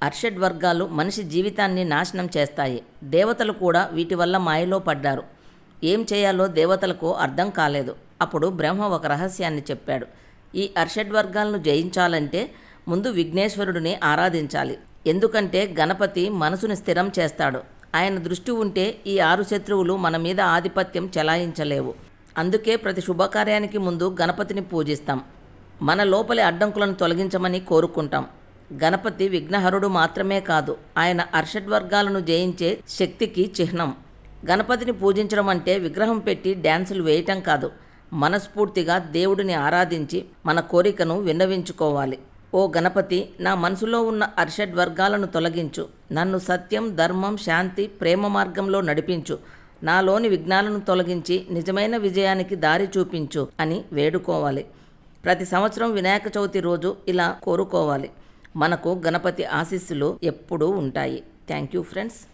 అర్షడ్ వర్గాలు మనిషి జీవితాన్ని నాశనం చేస్తాయి. దేవతలు కూడా వీటి వల్ల మాయలో పడ్డారు. ఏం చేయాలో దేవతలకు అర్థం కాలేదు. అప్పుడు బ్రహ్మ ఒక రహస్యాన్ని చెప్పాడు. ఈ అర్షడ్ వర్గాలను జయించాలంటే ముందు విఘ్నేశ్వరుడిని ఆరాధించాలి. ఎందుకంటే గణపతి మనసుని స్థిరం చేస్తాడు. ఆయన దృష్టి ఉంటే ఈ 6 శత్రువులు మన మీద ఆధిపత్యం చెలాయించలేవు. అందుకే ప్రతి శుభకార్యానికి ముందు గణపతిని పూజిస్తాం. మన లోపలి అడ్డంకులను తొలగించమని కోరుకుంటాం. గణపతి విఘ్నహరుడు మాత్రమే కాదు, ఆయన అర్షడ్ వర్గాలను జయించే శక్తికి చిహ్నం. గణపతిని పూజించడం అంటే విగ్రహం పెట్టి డ్యాన్సులు వేయటం కాదు. మనస్ఫూర్తిగా దేవుడిని ఆరాధించి మన కోరికను విన్నవించుకోవాలి. ఓ గణపతి, నా మనసులో ఉన్న అర్షడ్ వర్గాలను తొలగించు. నన్ను సత్యం, ధర్మం, శాంతి, ప్రేమ మార్గంలో నడిపించు. నాలోని విఘ్నాలను తొలగించి నిజమైన విజయానికి దారి చూపించు అని వేడుకోవాలి. ప్రతి సంవత్సరం వినాయక చవితి రోజు ఇలా కోరుకోవాలి. మనకు గణపతి ఆశీస్సులు ఎప్పుడూ ఉంటాయి. Thank you friends.